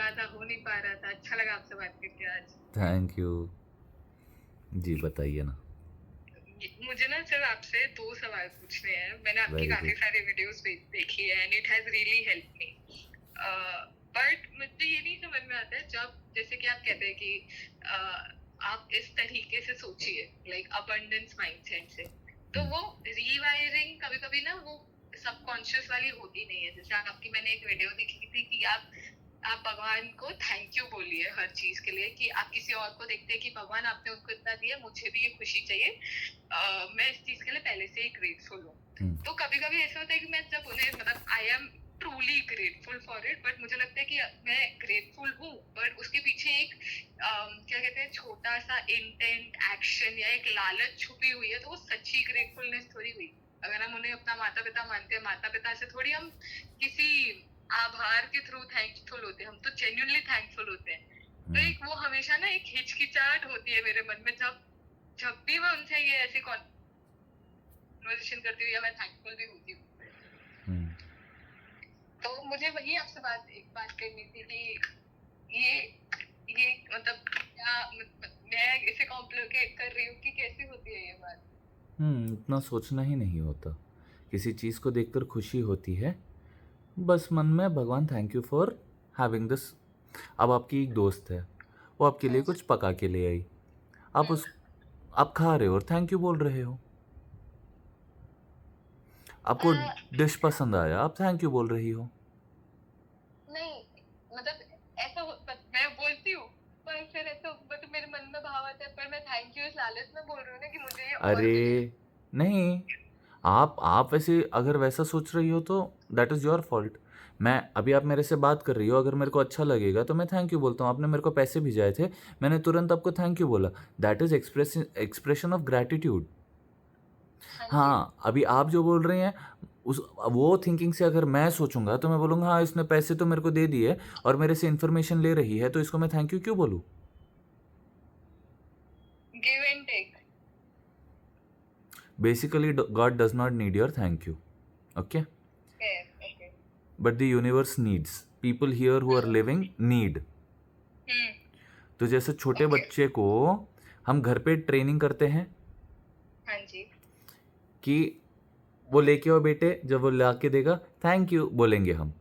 रहा था, हो नहीं पा रहा था। अच्छा लगा आपसे बात करके आज। Thank you. जी बताइए ना। मुझे ना सिर्फ आपसे 2 सवाल पूछने हैं। मैंने आपकी वेरी काफी गुड। सारी वीडियोस देखी है and it has really help me. But मुझे ये नहीं समझ में आता है, जब जैसे कि आप कहते हैं कि आप इस तरीके से सोचिए, लाइक अबंडेंस माइंडसेट से, तो वो रीवायरिंग कभी कभी ना वो सबकॉन्शियस वाली होती नहीं है। जैसे आपकी मैंने एक वीडियो देखी थी कि आप भगवान को थैंक यू बोलिए हर चीज के लिए, कि आप किसी और को देखते हैं कि भगवान आपने उनको इतना दिया, मुझे भी ये खुशी चाहिए, मैं इस चीज के लिए पहले से ही ग्रेटफुल हूँ। तो कभी कभी ऐसा होता है कि मैं जब उन्हें मतलब I am truly grateful for it, but मुझे लगता है कि मैं ग्रेटफुल हूँ, बट उसके पीछे एक क्या कहते हैं छोटा सा इंटेंट एक्शन या एक लालच छुपी हुई है, तो वो सच्ची ग्रेटफुलनेस थोड़ी हुई। अगर हम उन्हें अपना माता पिता मानते हैं, माता पिता से थोड़ी हम किसी आभार के थ्रू थैंकफुल होते हैं, हम तो जेन्युइनली थैंकफुल होते हैं। तो एक वो हमेशा ना एक हिचकिचाहट होती है मेरे मन में, जब जब भी मैं उनसे ये ऐसी कन्वर्सेशन करती हूँ या मैं थैंकफुल भी होती हूँ। तो मुझे वही आपसे एक बात करनी थी कि ये मतलब क्या मैं इसे कॉम्प्लिकेट कर रही हूँ कि कैसे होती है ये बात। इतना सोचना ही नहीं होता। किसी चीज़ को देखकर खुशी होती है, बस मन में भगवान thank you for having this. अब आपकी एक दोस्त है, वो आपके लिए कुछ पका के ले आई, आप खा रहे हो और थैंक यू बोल रहे हो। आपको डिश पसंद आया, आप थैंक यू बोल रही हो। नहीं मतलब ऐसा मैं बोलती हूँ, पर फिर ऐसा मतलब मेरे मन में भाव आता है, पर मैं थैंक यू इस लालच में बोल रही हूँ ना कि मुझे ये और मिले। अरे नहीं, आप वैसे अगर वैसा सोच रही हो तो दैट इज़ योर फॉल्ट। मैं अभी आप मेरे से बात कर रही हो, अगर मेरे को अच्छा लगेगा तो मैं थैंक यू बोलता हूँ। आपने मेरे को पैसे भिजाए थे, मैंने तुरंत आपको थैंक यू बोला। That is expression of gratitude. हाँ, अभी आप जो बोल रहे हैं उस वो थिंकिंग से अगर मैं सोचूंगा तो मैं बोलूँगा हाँ, इसने पैसे तो मेरे को दे दिए और मेरे से इन्फॉर्मेशन ले रही है, तो इसको मैं थैंक यू क्यों बोलूँ? Give and take. Basically, God does not need your thank you. Okay? Okay. But the universe needs. People here who are living need. तो जैसे छोटे बच्चे को हम घर पे ट्रेनिंग करते हैं, हाँ जी, कि वो लेके आओ बेटे, जब वो ला के देगा थैंक यू बोलेंगे हम।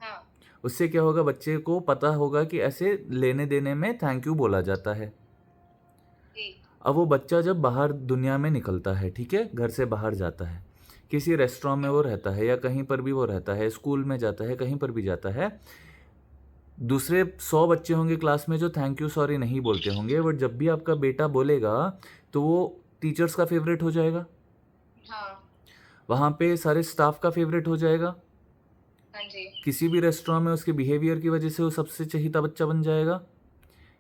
हाँ उससे क्या होगा, बच्चे को पता होगा कि ऐसे लेने देने में थैंक यू बोला जाता है। जी, अब वो बच्चा जब बाहर दुनिया में निकलता है, ठीक है, घर से बाहर जाता है, किसी रेस्टोरेंट में वो रहता है या कहीं पर भी वो रहता है, स्कूल में जाता है, कहीं पर भी जाता है, दूसरे 100 बच्चे होंगे क्लास में जो थैंक यू सॉरी नहीं बोलते होंगे, बट जब भी आपका बेटा बोलेगा तो वो टीचर्स का फेवरेट हो जाएगा, हाँ वहाँ पे सारे स्टाफ का फेवरेट हो जाएगा, हाँ जी, किसी भी रेस्टोरेंट में उसके बिहेवियर की वजह से वो सबसे चहीता बच्चा बन जाएगा,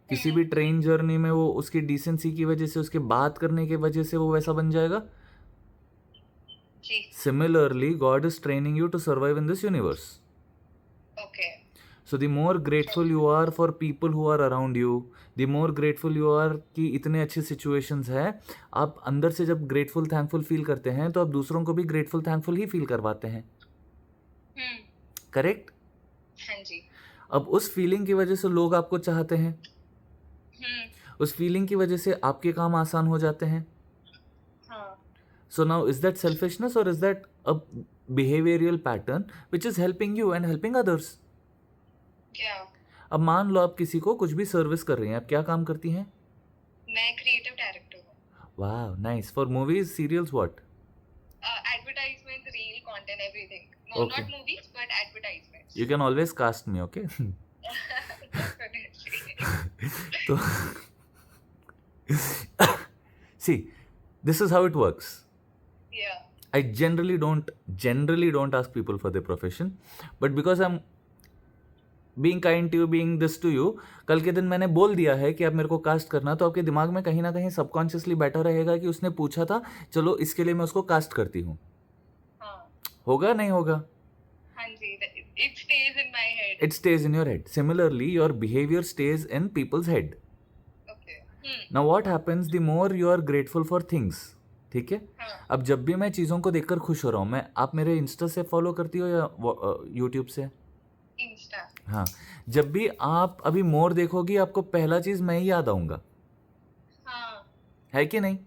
किसी भी ट्रेन जर्नी में वो उसकी डिसेंसी की वजह से, उसके बात करने की वजह से वो वैसा बन जाएगा। जी, Similarly, God is training you to survive in this universe. Okay, So the more grateful you are for people who are around you, the more grateful you are कि इतने अच्छे situations है, आप अंदर से जब grateful thankful feel करते हैं तो आप दूसरों को भी grateful thankful ही feel करवाते हैं। करेक्ट? हाँ जी, अब उस फीलिंग की वजह से लोग आपको चाहते हैं, उस फीलिंग की वजह से आपके काम आसान हो जाते हैं। हाँ, So now is that selfishness or is that a behavioral pattern which is helping you and helping others? क्या? अब मान लो आप किसी को कुछ भी सर्विस कर रही हैं, आप क्या काम करती हैं? मैं क्रिएटिव डायरेक्टर हूँ। वाह, nice. For movies, serials, what? Advertisement, reel, content, everything. Okay, not movies but advertisements. You can always cast me, okay? तो see, this is how it works. Yeah. I generally don't ask people for their profession, but because I'm being kind to you, being this to you, कल के दिन मैंने बोल दिया है कि आप मेरे को कास्ट करना, तो आपके दिमाग में कहीं ना कहीं सबकॉन्शियसली बैठा रहेगा कि उसने पूछा था, चलो इसके लिए मैं उसको कास्ट करती हूँ. हाँ होगा नहीं होगा? हाँ जी, it stays in my head. It stays in your head. Similarly, your behavior stays in people's head. Okay. Now what happens, the more you are grateful for things, ठीक है? हाँ, अब जब भी मैं चीज़ों को देखकर खुश हो रहा हूँ, मैं, आप मेरे इंस्टा से फॉलो करती हो या यूट्यूब से? इंस्टा। हाँ, जब भी आप अभी मोर देखोगी आपको पहला चीज मैं ही याद आऊंगा, हाँ है कि नहीं?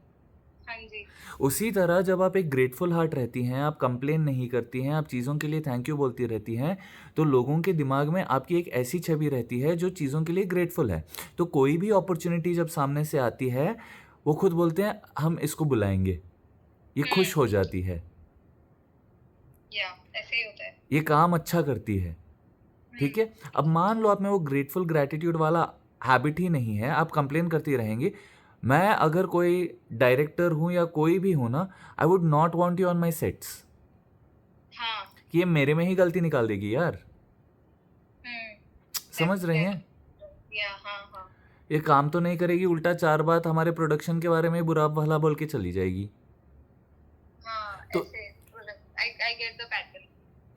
हाँ जी। उसी तरह जब आप एक ग्रेटफुल हार्ट रहती हैं, आप कंप्लेन नहीं करती हैं, आप चीज़ों के लिए थैंक यू बोलती रहती हैं, तो लोगों के दिमाग में आपकी एक ऐसी छवि रहती है जो चीज़ों के लिए ग्रेटफुल है। तो कोई भी अपॉर्चुनिटी जब सामने से आती है, वो खुद बोलते हैं हम इसको बुलाएंगे, ये खुश हो जाती है, या ऐसे ही होता है। ये काम अच्छा करती है, ठीक है? अब मान लो आप में वो ग्रेटफुल ग्रैटिट्यूड वाला हैबिट ही नहीं है, आप कंप्लेन करती रहेंगी। मैं अगर कोई डायरेक्टर हूँ या कोई भी हूँ ना, I would not want you on my sets, हाँ कि ये मेरे में ही गलती निकाल देगी यार। समझ रही हैं? या हाँ हाँ ये काम तो नहीं करेगी, उल्टा चार बात हमारे प्रोडक्शन के बारे में बुरा भला बोल के चली जाएगी। हाँ तो ऐसे I get the pattern.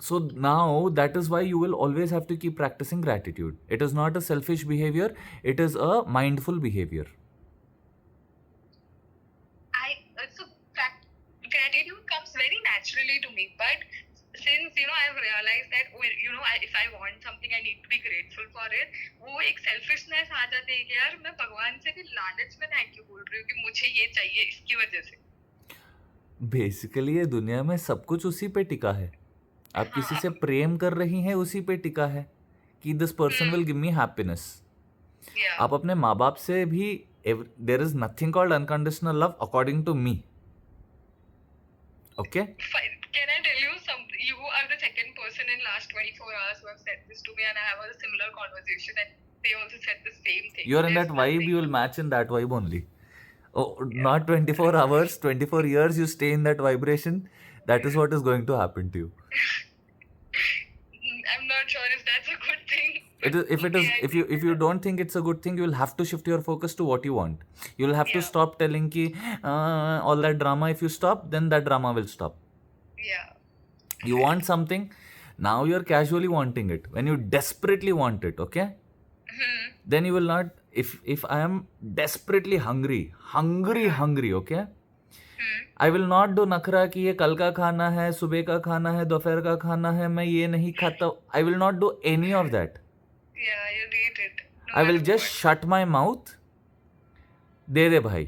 so now that is why you will always have to keep practicing gratitude. It is not a selfish behavior, it is a mindful behavior. So gratitude comes very naturally to me, but since I've realized that if I want something I need to be grateful for it, वो एक selfishness आ जाती है कि यार मैं भगवान से भी लालच में थैंक यू बोल रही हूँ कि मुझे ये चाहिए इसकी वजह से। बेसिकली ये दुनिया में सब कुछ उसी पे टिका है। आप किसी से प्रेम कर रही हैं, उसी पे टिका है कि this person will give me happiness. आप अपने माँ बाप से भी, there is nothing called unconditional love according to me, okay? Can I tell you something? You are the second person in last 24 hours who have said this to me, and I have a similar conversation, and they also said the same thing. You are in There's that vibe, nothing- you will match in that vibe only. Oh, not 24 hours, 24 years you stay in that vibration. That is what is going to happen to you. I'm not sure if that's a good thing. It is, if you don't think it's a good thing, you will have to shift your focus to what you want. You will have to stop telling ki all that drama. If you stop, then that drama will stop. Yeah. You want something, now you're casually wanting it. When you desperately want it, okay? Then you will not. If I am desperately hungry, okay? I will not do नखरा कि ये कल का खाना है, सुबह का खाना है, दोपहर का खाना है, मैं ये नहीं खाता. I will not do any of that. Yeah, you need it. No I will matter just what. shut my mouth. दे दे भाई,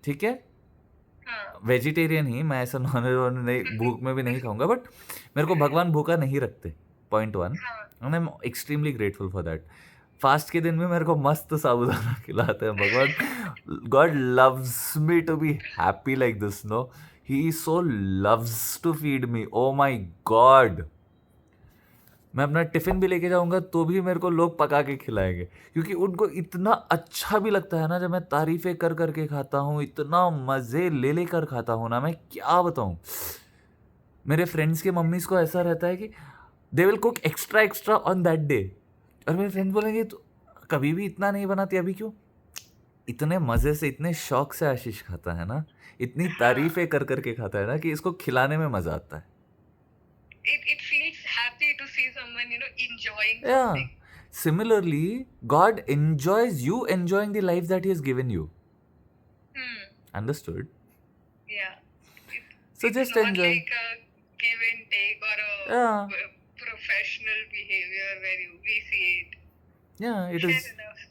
ठीक है? वेजिटेरियन ही मैं, ऐसा नॉन नहीं, भूख में भी नहीं खाऊंगा, बट मेरे को भगवान भूखा नहीं रखते, point 1, and I am extremely grateful for that. Fast के दिन में मेरे को मस्त साबुदाना खिलाते हैं भगवान. God loves me to be happy like this, no, he so loves to feed me. Oh my God, मैं अपना टिफिन भी लेके जाऊंगा तो भी मेरे को लोग पका के खिलाएंगे, क्योंकि उनको इतना अच्छा भी लगता है ना जब मैं तारीफें कर करके खाता हूँ, इतना मज़े ले लेकर खाता हूँ ना, मैं क्या बताऊँ. मेरे फ्रेंड्स के मम्मीज़ को ऐसा रहता है कि they will cook extra on that day, और मेरे फ्रेंड बोलेंगे तो कभी भी इतना नहीं बनाती, अभी क्यों? इतने मज़े से, इतने शौक से आशीष खाता है ना, इतनी तारीफें कर करके खाता है ना कि इसको खिलाने में मज़ा आता है. It feels happy to see someone enjoying Yeah. something. Similarly, God enjoys you enjoying the life that He has given you. Understood? Yeah. So It's just not enjoy. like a give and take or a Yeah. professional behavior where you appreciate. Yeah, it Fair is. enough.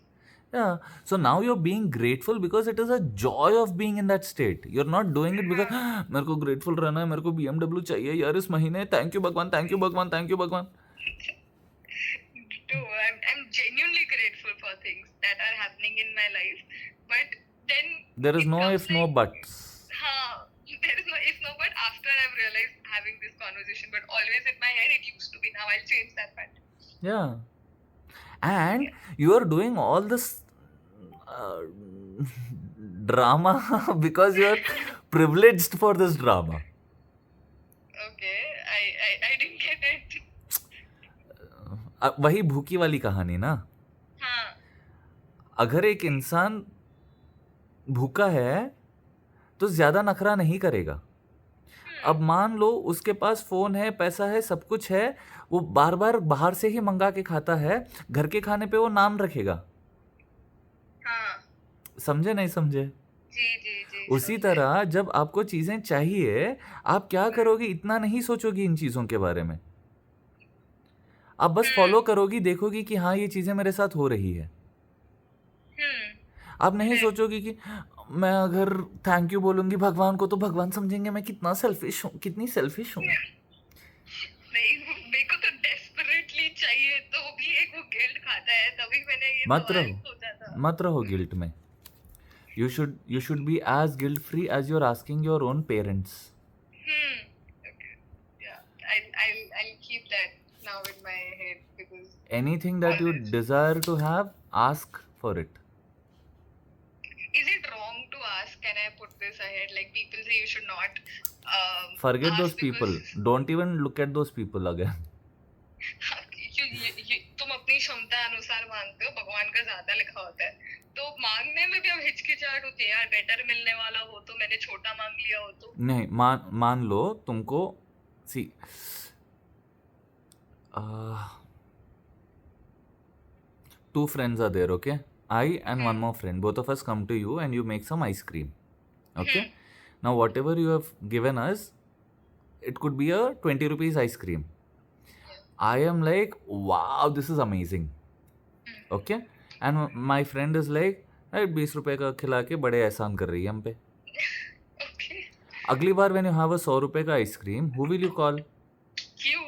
Yeah. So now you're being grateful because it is a joy of being in that state. You're not doing it because मेरे को grateful रहना है, मेरे को BMW चाहिए यार इस महीने, थैंक यू भगवान, थैंक यू भगवान, थैंक यू भगवान. No, I'm genuinely grateful for things that are happening in my life, but then There is it no comes if, no like- buts. there is no if, no but after I've realized having this conversation, but always in my head it used to be. Now I'll change that part. Yeah. And you are doing all this drama because you are privileged for this drama. Okay, I didn't get it. वही भूखी वाली कहानी ना. हाँ. अगर एक इंसान भूखा है तो ज्यादा नखरा नहीं करेगा. अब मान लो उसके पास फोन है, पैसा है, सब कुछ है, वो बार बार बाहर से ही मंगा के खाता है, घर के खाने पे वो नाम रखेगा. हाँ. समझे नहीं समझे? जी. उसी तरह जब आपको चीजें चाहिए, आप क्या करोगे, इतना नहीं सोचोगे इन चीजों के बारे में. आप बस फॉलो करोगी, देखोगी कि हाँ ये चीज़ें मेरे साथ हो रही है। आप नहीं Correct. सोचोगी कि मैं अगर थैंक यू बोलूंगी भगवान को तो भगवान समझेंगे मैं कितना सेल्फिश हूँ, कितनी सेल्फिश हूँ। नहीं, मेरे को तो डेस्परेटली चाहिए तो भी एक वो गिल्ट खाता है, तभी मैंने ये मत सवाल रहो, सोचा था. मत रहो गिल्ट में. You should be as guilt free as you're asking your own parents. Okay. Yeah. I'll keep that now in my head because Anything that you always. desire to have, ask for it. Is it wrong to ask? Can I put this ahead? Like people say you should not Forget those ask people. because Don't even look at those people again. तुम अपनी क्षमता अनुसार मांगते हो, भगवान का ज्यादा लिखा होता है, तो मांगने में भी अब हिचकिचाहट होती है यार. बेटर मिलने वाला हो तो मैंने छोटा मांग लिया हो तो. नहीं, मान लो तुमको, सी, two friends are there, okay? I and one more friend, both of us come to you and you make some ice cream, okay? Now whatever you have given us, it could be a 20 rupees ice cream. I am like, wow, this is amazing, okay? And my friend is like, 20 रुपए का खिला के बड़े एहसान कर रही है हम पे. Okay. अगली बार when you have a 100 रुपए का ice cream, who will you call? You.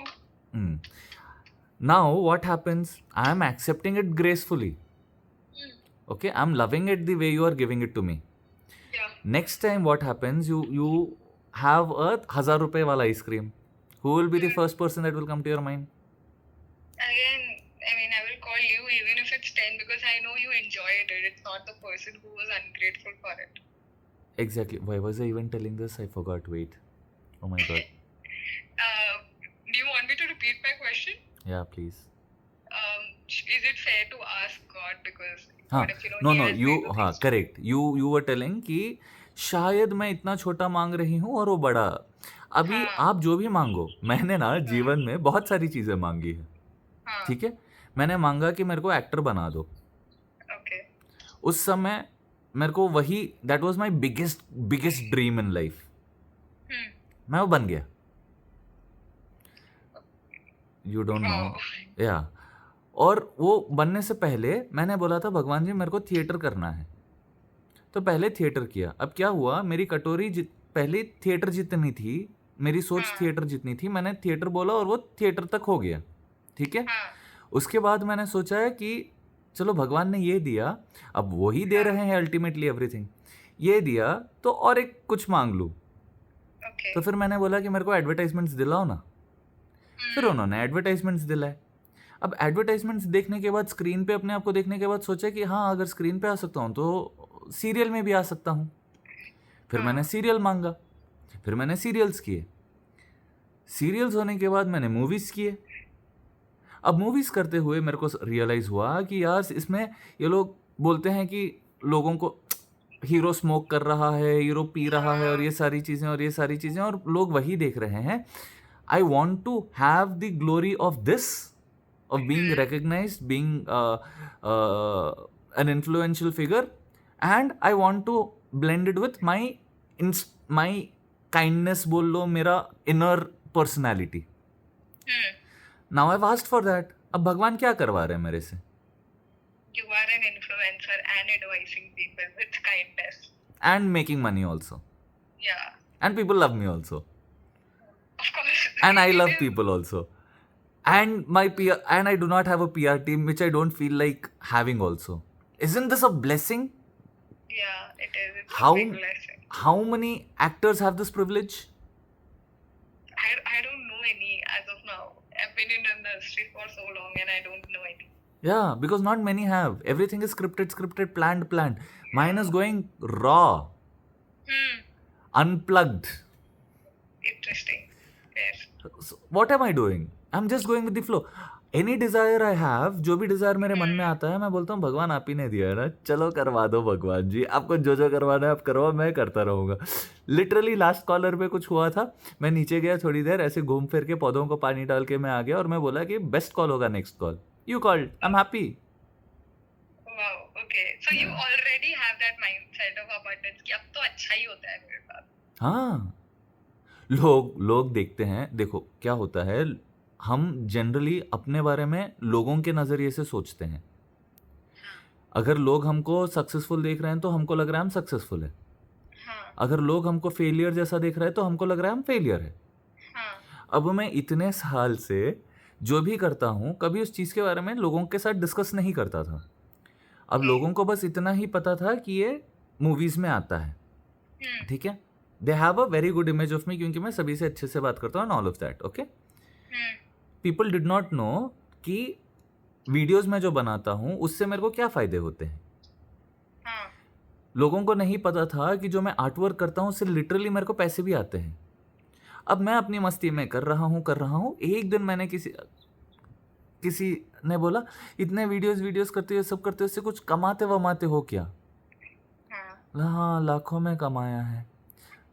Now what happens? I am accepting it gracefully, okay? I'm loving it the way you are giving it to me. Yeah. Next time what happens? You have a 1000 रुपए वाला ice cream. Who will be the first person that will come to your mind? Again, I mean, I will call you even if it's 10 because I know you enjoyed it. It's not the person who was ungrateful for it. Exactly. Why was I even telling this? I forgot. Wait. Oh my god. Do you want me to repeat my question? Yeah, please. Is it fair to ask God because हाँ, what if, you know, no, he no, has you, greater हाँ, things to do? correct. You were telling कि शायद मैं इतना छोटा मांग रही हूँ और वो बड़ा. अभी हाँ. आप जो भी मांगो, मैंने ना जीवन में बहुत सारी चीजें मांगी है, हाँ. ठीक है? मैंने मांगा कि मेरे को एक्टर बना दो. Okay. उस समय मेरे को वही, that was my biggest dream in life. मैं वो बन गया. You don't know. Wow. या, और वो बनने से पहले मैंने बोला था भगवान जी मेरे को थिएटर करना है, तो पहले थिएटर किया. अब क्या हुआ, मेरी कटोरी पहले थिएटर जितनी थी, मेरी सोच हाँ. थिएटर जितनी थी, मैंने थिएटर बोला और वो थिएटर तक हो गया, ठीक है? हाँ. उसके बाद मैंने सोचा है कि चलो भगवान ने ये दिया, अब वो ही दे रहे हैं अल्टीमेटली एवरीथिंग. ये दिया तो और एक कुछ मांग लूँ. Okay. तो फिर मैंने बोला कि मेरे को एडवर्टाइजमेंट्स दिलाओ ना. फिर उन्होंने एडवर्टाइजमेंट्स दिलाए. अब एडवर्टाइजमेंट्स देखने के बाद, स्क्रीन पे अपने आप को देखने के बाद सोचा कि हाँ अगर स्क्रीन पे आ सकता हूँ तो सीरियल में भी आ सकता हूँ. फिर मैंने सीरियल मांगा, फिर मैंने सीरियल्स किए. सीरियल्स होने के बाद मैंने मूवीज़ किए. अब मूवीज़ करते हुए मेरे को रियलाइज़ हुआ कि यार इसमें ये लोग बोलते हैं कि लोगों को हीरो स्मोक कर रहा है, हीरो पी रहा है और ये सारी चीज़ें और ये सारी चीज़ें, और लोग वही देख रहे हैं. I want to have the glory of this, of being recognized, being an influential figure, and I want to blend it with my kindness, बोल लो, मेरा inner personality. Now I've asked for that. अब भगवान क्या करवा रहे हैं मेरे से? You are an influencer and advising people with kindness. And making money also. Yeah. And people love me also. Of course. And I It love is- people also. And and I do not have a PR team, which I don't feel like having also. Isn't this a blessing? Yeah, it is. It's How- a big blessing. How many actors have this privilege? I don't know any as of now. I've been in the industry for so long and I don't know any. Yeah, because not many have. Everything is scripted, planned. Mine is going raw, unplugged. Interesting. Yes. So what am I doing? I'm just going with the flow. Any desire I have, जो भी Dzire मेरे मन में आता है, मैं बोलता हूँ भगवान आप ही ने दिया है ना, चलो करवा दो भगवान जी, आपको जो करवाना है आप करवाओ, मैं करता रहूँगा. लिटरली लास्ट कॉलर पे कुछ हुआ था, मैं नीचे गया थोड़ी देर, ऐसे घूम फिर के पौधों को पानी डाल के मैं आ गया और मैं बोला कि बेस्ट कॉल होगा next call. You called, I am happy. Wow. Okay. So you already have that mindset of abundance कि अब तो अच्छा ही होता है मेरे साथ. हाँ, लोग देखते हैं. देखो क्या होता है, हम जनरली अपने बारे में लोगों के नज़रिए से सोचते हैं। अगर लोग हमको सक्सेसफुल देख रहे हैं तो हमको लग रहा है हम सक्सेसफुल है। हाँ अगर लोग हमको फेलियर जैसा देख रहे हैं तो हमको लग रहा है हम फेलियर है। हाँ अब मैं इतने साल से जो भी करता हूँ कभी उस चीज़ के बारे में लोगों के साथ डिस्कस नहीं करता था। अब लोगों को बस इतना ही पता था कि ये मूवीज़ में आता है, ठीक है। They have a very good image of me क्योंकि मैं सभी से अच्छे से बात करता हूँ and all of that, okay. People did not know कि वीडियोस में जो बनाता हूँ उससे मेरे को क्या फ़ायदे होते हैं। हाँ लोगों को नहीं पता था कि जो मैं आर्ट वर्क करता हूँ उससे लिटरली मेरे को पैसे भी आते हैं। अब मैं अपनी मस्ती में कर रहा हूँ। एक दिन मैंने किसी ने बोला इतने वीडियोस करते हो, सब करते हो, इससे कुछ कमाते वमाते हो क्या? हाँ हाँ, लाखों में कमाया है।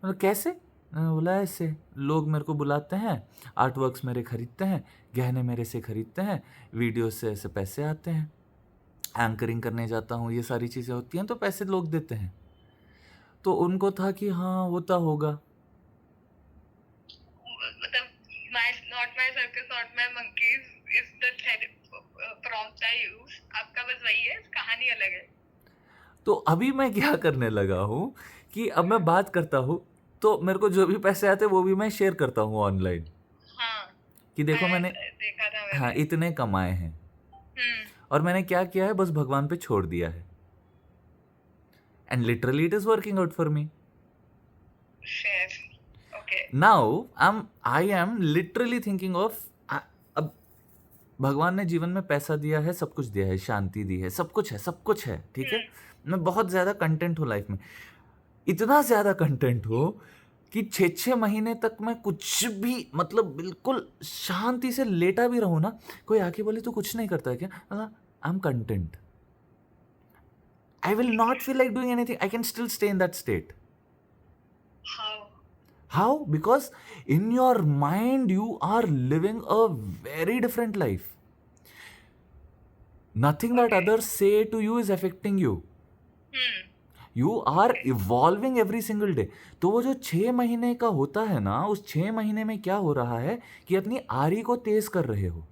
मतलब कैसे? मैंने बोला ऐसे, लोग मेरे को बुलाते हैं, आर्ट वर्क्स मेरे खरीदते हैं, गहने मेरे से खरीदते हैं, वीडियोस से ऐसे पैसे आते हैं, एंकरिंग करने जाता हूँ, ये सारी चीज़ें होती हैं तो पैसे लोग देते हैं। तो उनको था कि हाँ होता होगा। मतलब not my circus, not my monkeys is the prompt I use. आपका बस वही है, कहानी अलग है। तो अभी मैं क्या करने लगा हूँ कि अब मैं बात करता हूँ तो मेरे को जो भी पैसे आते हैं वो भी मैं शेयर करता हूँ ऑनलाइन हाँ कि देखो मैंने देखा था हाँ मैंने। इतने कमाए हैं। और मैंने क्या किया है, बस भगवान पे छोड़ दिया है and literally it is working out for me. Share okay now I am literally thinking of, अब भगवान ने जीवन में पैसा दिया है, सब कुछ दिया है, शांति दी है, सब कुछ है, ठीक है। मैं बहुत ज़्यादा कंटेंट हूँ लाइफ में, इतना ज़्यादा कंटेंट हो कि 6 महीने तक मैं कुछ भी मतलब बिल्कुल शांति से लेटा भी रहूँ ना, कोई आके बोले तो कुछ नहीं करता है क्या, I am content. I will not feel like doing anything. I can still stay in that state. How? Because in your mind you are living a very different life. Nothing that others say to you is affecting you. You are evolving every single day. तो वो जो 6 महीने का होता है ना, उस 6 महीने में क्या हो रहा है कि अपनी आरी को तेज कर रहे हो।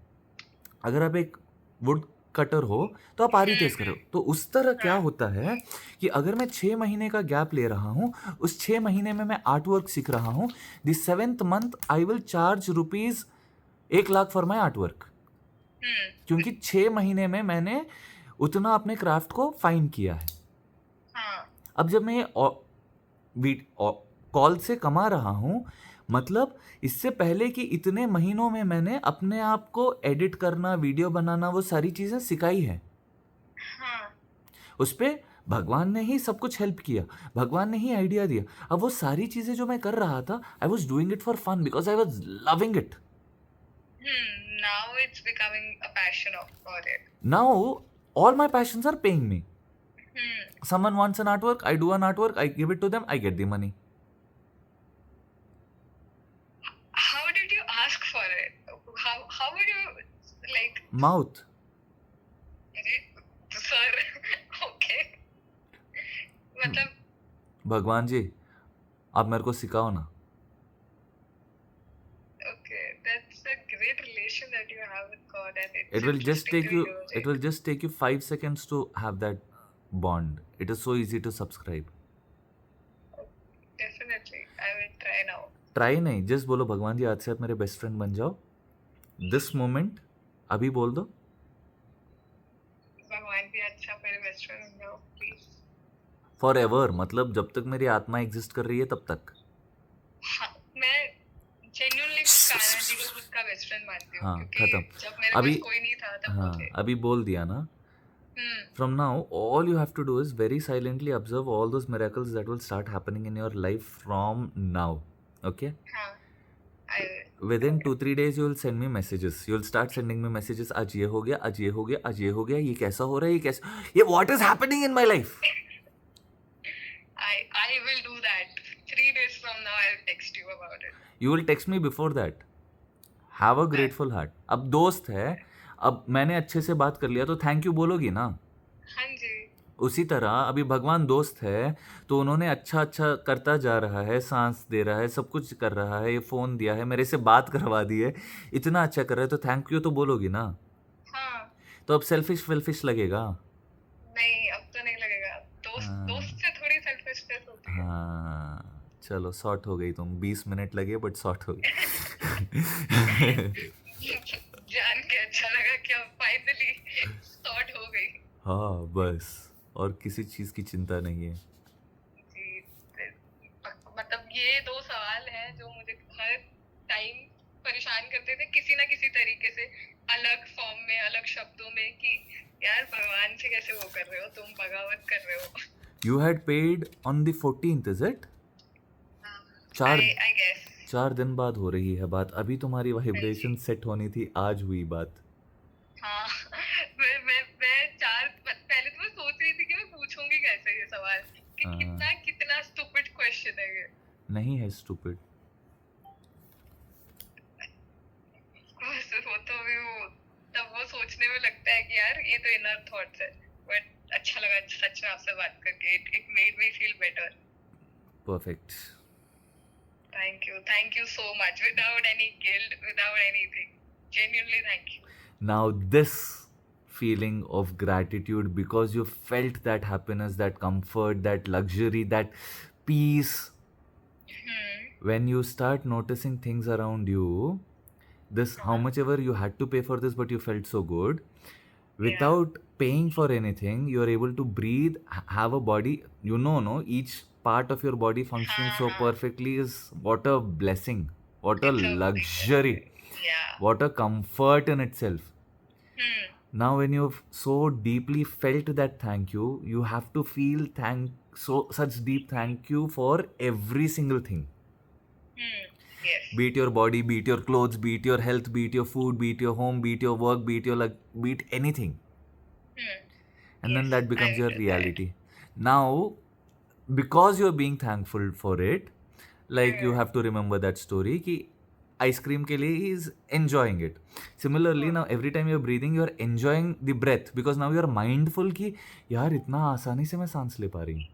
अगर आप एक वुड कटर हो तो आप आरी तेज कर रहे हो, तो उस तरह क्या होता है कि अगर मैं 6 महीने का गैप ले रहा हूँ, उस 6 महीने में मैं आर्ट वर्क सीख रहा हूँ, the 7th month I will charge rupees 1 lakh for my art work, क्योंकि 6 महीने में मैंने उतना अपने क्राफ्ट को फाइन किया है। अब जब मैं कॉल से कमा रहा हूँ, मतलब इससे पहले कि इतने महीनों में मैंने अपने आप को एडिट करना, वीडियो बनाना, वो सारी चीज़ें सिखाई है। उस पे भगवान ने ही सब कुछ हेल्प किया, भगवान ने ही आइडिया दिया। अब वो सारी चीज़ें जो मैं कर रहा था, I was doing it for fun because I was loving it. Now it's becoming a passion for it. Now all my passions are paying me. Someone wants an artwork, I do an artwork, I give it to them, I get the money. How did you ask for it? How would you like? Mouth. Sir, okay. मतलब भगवान जी आप मेरे को सिखाओ ना। Okay, that's a great relation that you have with God, and It will just take you 5 seconds to have that bond. It is so easy to subscribe. Definitely, I will try now. Try नहीं, just बोलो भगवान जी आज से आप मेरे best friend बन जाओ। This moment अभी बोल दो, भगवान भी अच्छा मेरे बेस्ट फ्रेंड बन जाओ प्लीज। फॉर एवर, मतलब जब तक मेरी आत्मा एग्जिस्ट कर रही है तब तक। हाँ, मैं genuinely कान्हा जी को खुद का बेस्ट फ्रेंड मानती हूँ, हाँ, क्योंकि खत्म। जब मेरे अभी पास कोई नहीं था तब वो हाँ थे। अभी बोल दिया ना। From now, all you have to do is very silently observe all those miracles that will start happening in your life from now. Okay? हाँ, I will. Within 2-3 days, you will send me messages. You will start sending me messages. आज ये हो गया, आज ये हो गया, आज ये हो गया, ये कैसा हो रहा है, ये कैसा, ये what is happening in my life? I will do that. 3 days from now, I will text you about it. You will text me before that. Have a grateful heart. अब दोस्त है, अब मैंने अच्छे से बात कर लिया तो थैंक यू बोलोगी ना। हाँ जी। उसी तरह अभी भगवान दोस्त है, तो उन्होंने अच्छा-अच्छा करता जा रहा है, साँस दे रहा है, सब कुछ कर रहा है, ये फ़ोन दिया है, मेरे से बात करवा दी है, इतना अच्छा कर रहा है तो थैंक यू तो बोलोगी ना? हाँ। तो अब सेल्फिश-वेल्फिश लगेगा? नहीं, अब तो नहीं लगेगा। दोस्त दोस्त हाँ, से थोड़ी सेल्फिशनेस होती है। हाँ, चलो सॉर्ट हो गई तुम, 20 मिनट लगे बट सॉर्ट हो गई। जान के अच्छा लगा कि अब फाइनली सॉर्ट हो गई। हाँ, बस और किसी चीज़ की चिंता नहीं है। जी, मतलब ये 2 सवाल हैं जो मुझे हर टाइम परेशान करते थे किसी ना किसी तरीके से, अलग फॉर्म में, अलग शब्दों में, कि यार भगवान से कैसे वो कर रहे हो तुम, बगावत कर रहे हो। You had paid on the 14th, is it? चार आई गेस। 4 दिन बाद हो रही है बात, अभी तुम्हारी हाँ जी। वाइब्रेशन सेट होनी थी, आज हुई बात। हाँ। मैं 4 पहले तो मैं सोच रही थी कि मैं पूछूंगी कैसे ये सवाल, कि हाँ, कितना कितना स्टूपिड क्वेश्चन है ये। नहीं है स्टूपिड। बस वो तो भी वो, तब वो सोचने में लगता है कि यार ये तो इनर थॉट्स है, बट अच्छा लगा सच में आपसे बात करके, it made me feel better. Perfect. Thank you so much, without any guilt, without anything, genuinely thank you. Now this feeling of gratitude because you felt that happiness, that comfort, that luxury, that peace, when you start noticing things around you, this how much ever you had to pay for this but you felt so good without paying for anything, you are able to breathe, have a body, no, each part of your body functioning so perfectly is what a blessing, what a luxury, what a comfort in itself. Now when you've so deeply felt that thank you, you have to feel such deep thank you for every single thing. Be it your body, be it your clothes, be it your health, be it your food, be it your home, be it your work, be it your be it anything. And then that becomes your reality. Now, because you're being thankful for it, like you have to remember that story कि ice cream के लिए he is enjoying it. Similarly, now every time you're breathing, you're enjoying the breath because now you're mindful कि यार इतना आसानी से मैं सांस ले पा रही हूँ.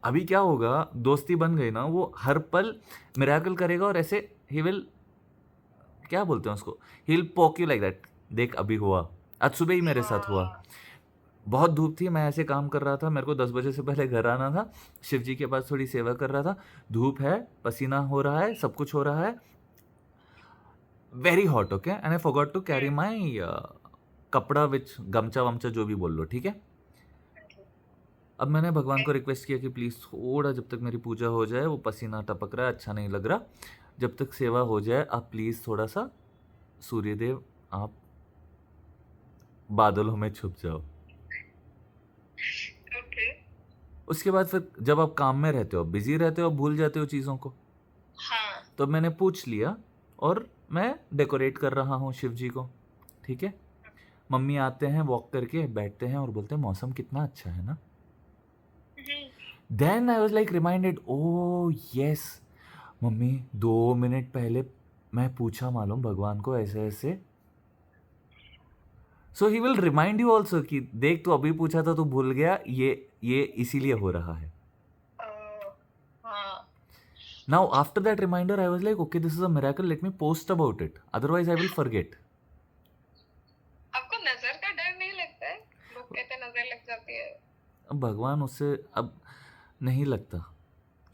अभी क्या होगा, दोस्ती बन गई ना, वो हर पल मिरेकल करेगा और ऐसे ही विल, क्या बोलते हैं उसको, ही विल पोक यू लाइक दैट, देख अभी हुआ, आज सुबह ही मेरे साथ हुआ, बहुत धूप थी, मैं ऐसे काम कर रहा था, मेरे को 10 बजे से पहले घर आना था, शिव जी के पास थोड़ी सेवा कर रहा था, धूप है, पसीना हो रहा है, सब कुछ हो रहा है, very hot, okay, and I forgot to carry my कपड़ा विच गमछा वमछा जो भी बोल लो, ठीक है. अब मैंने भगवान को रिक्वेस्ट किया कि प्लीज़ थोड़ा जब तक मेरी पूजा हो जाए, वो पसीना टपक रहा है, अच्छा नहीं लग रहा, जब तक सेवा हो जाए आप प्लीज़ थोड़ा सा सूर्यदेव आप बादलों में छुप जाओ. उसके बाद फिर जब आप काम में रहते हो, बिजी रहते हो, भूल जाते हो चीज़ों को. तो मैंने पूछ लिया और मैं डेकोरेट कर रहा हूँ शिव जी को, ठीक है. मम्मी आते हैं, वॉक करके बैठते हैं और बोलते हैं मौसम कितना अच्छा है ना. Then I was like reminded, oh yes, mummy 2 minute पहले मैं पूछा मालूम भगवान को ऐसे ऐसे. So he will remind you also कि देख तू अभी पूछा था, तू भूल गया, ये इसीलिए हो रहा है. Now after that reminder I was like, okay, this is a miracle, let me post about it, otherwise I will forget. आपको नजर का डर नहीं लगता है? लोग कहते हैं नजर लग जाती है. अब भगवान उससे अब नहीं लगता,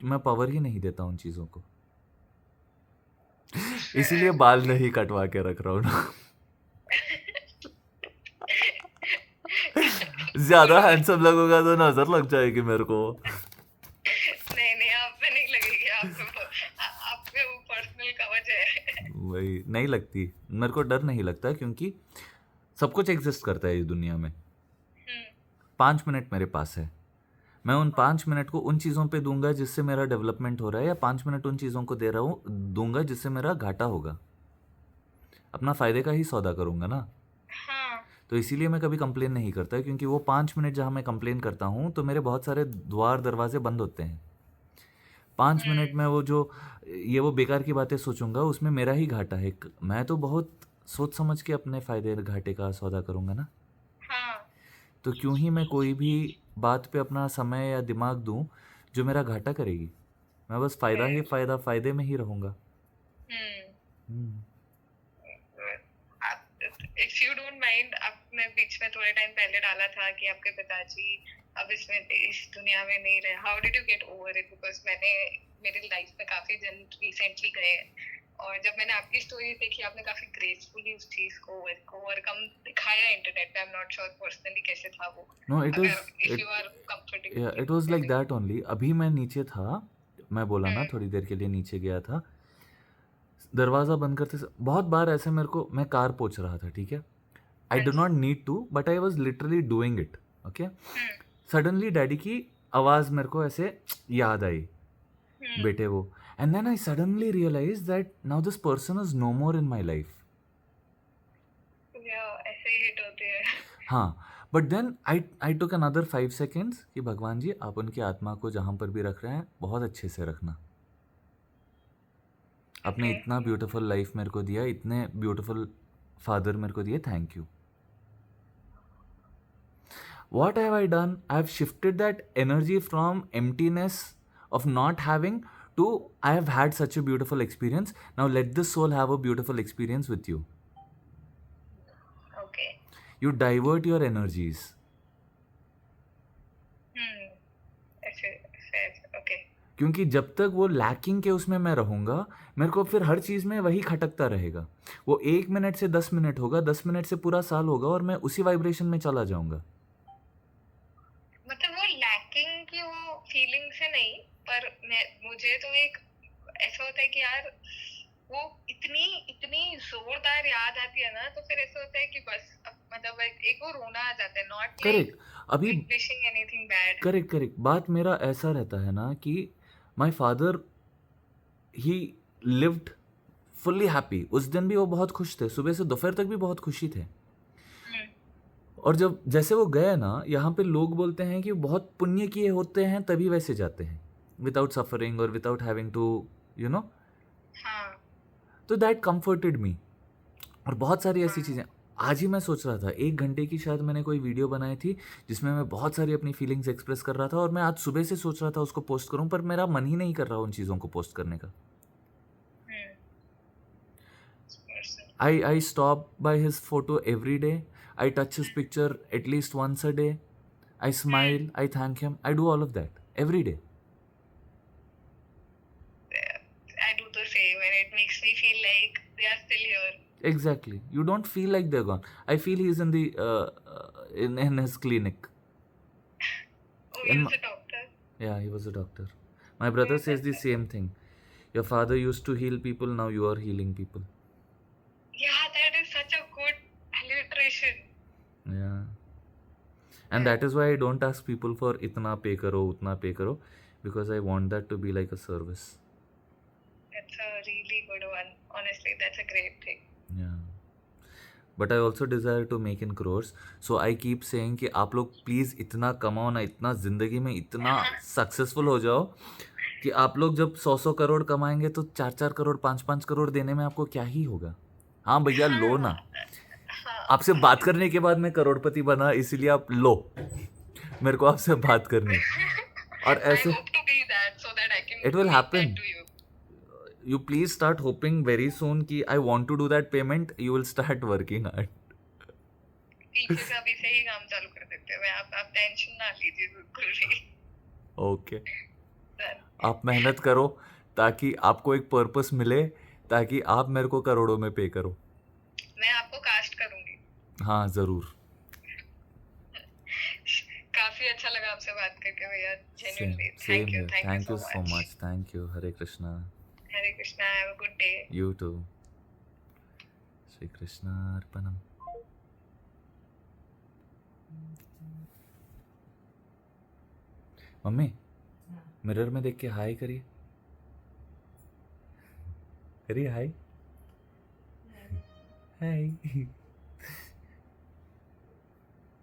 मैं पावर ही नहीं देता उन चीज़ों को, इसीलिए बाल नहीं कटवा के रख रहा हूँ ना. ज्यादा हैंडसम लगूंगा तो नजर लग जाएगी मेरे को. नहीं आप पे नहीं लगेगी, आप पे वो पर्सनल कवच है. वही नहीं लगती, मेरे को डर नहीं लगता क्योंकि सब कुछ एग्जिस्ट करता है इस दुनिया में. 5 मिनट मेरे पास है, मैं उन 5 मिनट को उन चीज़ों पे दूंगा जिससे मेरा डेवलपमेंट हो रहा है, या 5 मिनट उन चीज़ों को दे रहा हूँ दूंगा जिससे मेरा घाटा होगा. अपना फ़ायदे का ही सौदा करूँगा ना. तो इसीलिए मैं कभी कंप्लेन नहीं करता, क्योंकि वो 5 मिनट जहाँ मैं कंप्लेन करता हूँ तो मेरे बहुत सारे द्वार दरवाजे बंद होते हैं. 5 मिनट में वो जो वो बेकार की बातें सोचूंगा उसमें मेरा ही घाटा है. मैं तो बहुत सोच समझ के अपने फ़ायदे घाटे का सौदा करूँगा ना. तो क्यों ही मैं कोई भी बात पे अपना समय या दिमाग दूं जो मेरा घाटा करेगी। मैं बस फ़ायदा ही फ़ायदा, फ़ायदे में ही रहूँगा। हम्म हुँ। आप इफ यू डोंट माइंड, आपने बीच में थोड़े टाइम पहले डाला था कि आपके पिताजी अब इसमें इस दुनिया में नहीं रहे, how did you get over it? Because मैंने मेरी लाइफ में काफी जन रिसेंटली गए हैं, और जब मैंने आपकी स्टोरी देखी आपने काफी ग्रेसफुली उस चीज को ओवरकम दिखाया इंटरनेट पे। I am not sure personally कैसे था वो, नो इट इज़ अगर if you are comfortable it was like telling. That only. अभी मैं नीचे था, मैं बोला ना थोड़ी देर के लिए नीचे गया था। दरवाज़ा बंद करते बहुत बार ऐसे मेरे को, मैं कार पोंछ रहा था, ठीक है? आई हाँ डिड जी। Not need to but I was literally doing it, okay? Suddenly daddy की आवाज़ मेरे को ऐसे याद आई, बेटे वो, and then I suddenly realize that now this person is no more in my life. ऐसे ही हिट होती है। हाँ, बट देन आई टूक अनदर 5 सेकंड्स कि भगवान जी आप उनकी आत्मा को जहाँ पर भी रख रहे हैं बहुत अच्छे से रखना। आपने Okay. इतना ब्यूटीफुल लाइफ मेरे को दिया, इतने ब्यूटीफुल फादर मेरे को दिए, thank you. What have I done? I have shifted that energy from emptiness of not having to I have had such a beautiful experience. Now let this soul have a beautiful experience with you. Okay. You divert your energies. ऐसे ऐसे okay. क्योंकि जब तक वो lacking के उसमें मैं रहूँगा, मेरे को फिर हर चीज़ में वही खटकता रहेगा। वो 1 मिनट से 10 मिनट होगा, 10 मिनट से पूरा साल होगा और मैं उसी वाइब्रेशन में चला जाऊँगा। मतलब वो लैकिंग की वो फीलिंग से नहीं, पर मुझे तो एक ऐसा होता है कि यार वो इतनी इतनी जोरदार याद आती है ना, तो फिर ऐसा होता है कि बस अब मतलब एक वो रोना आ जाता है, नॉट लाइक करेक्ट। अभी विशिंग एनीथिंग बैड। करेक्ट बात मेरा ऐसा रहता है ना कि my father he lived fully happy. उस दिन भी वो बहुत खुश थे, सुबह से दोपहर तक भी बहुत खुशी थे। और जब जैसे वो गए ना, यहाँ पे लोग बोलते हैं कि बहुत पुण्य किए होते हैं तभी वैसे जाते हैं, विदाउट सफरिंग और without having to you know. तो दैट कंफर्टेड मी। और बहुत सारी ऐसी चीज़ें आज ही मैं सोच रहा था, 1 घंटे की शायद मैंने कोई वीडियो बनाई थी जिसमें मैं बहुत सारी अपनी फीलिंग्स एक्सप्रेस कर रहा था, और मैं आज सुबह से सोच रहा था उसको पोस्ट करूं, पर मेरा मन ही नहीं कर रहा उन चीज़ों को पोस्ट करने का। I stop by his photo every day. I touch his picture at least once a day. I smile, I thank him. I do all of that every day. I do the same, and it makes me feel like they are still here. Exactly. You don't feel like they're gone. I feel he's in the in his clinic. Oh, he was a doctor. Yeah, he was a doctor. My brother says the same thing. Your father used to heal people, now you are healing people. Yeah, that is such a good alliteration. Yeah. And that is why I don't ask people for itna pay karo, utna pay karo, because I want that to be like a service. That's a really good one. Honestly, that's a great thing. Yeah. But I also desire to make in crores. So I keep saying कि आप लोग please इतना कमाओ ना, इतना ज़िंदगी में इतना सक्सेसफुल हो जाओ कि आप लोग जब 100 करोड़ कमाएंगे तो 4 करोड़ 5 करोड़ देने में आपको क्या ही होगा। हाँ भैया लो ना। आपसे बात करने के बाद मैं करोड़पति बना, इसीलिए आप लो। मेरे को आपसे बात करनी और ऐसे it will happen. You please start hoping very soon कि I want to do that payment. You will start working hard. पीछे से अभी से ही काम चालू कर देते हैं। आप टेंशन ना लीजिए बिल्कुल भी। ओके आप मेहनत करो ताकि आपको एक पर्पस मिले, ताकि आप मेरे को करोड़ों में पे करो। मैं आपको कास्ट करूंगी। हाँ जरूर। काफी अच्छा लगा आपसे बात करके भैया, genuinely thank you so much. Thank you. Hare Krishna. Hare Krishna. Have a good day. You too. Shri Krishna अर्पणम। मम्मी मिरर में देख के हाय करिए, करिए हाय। हाय।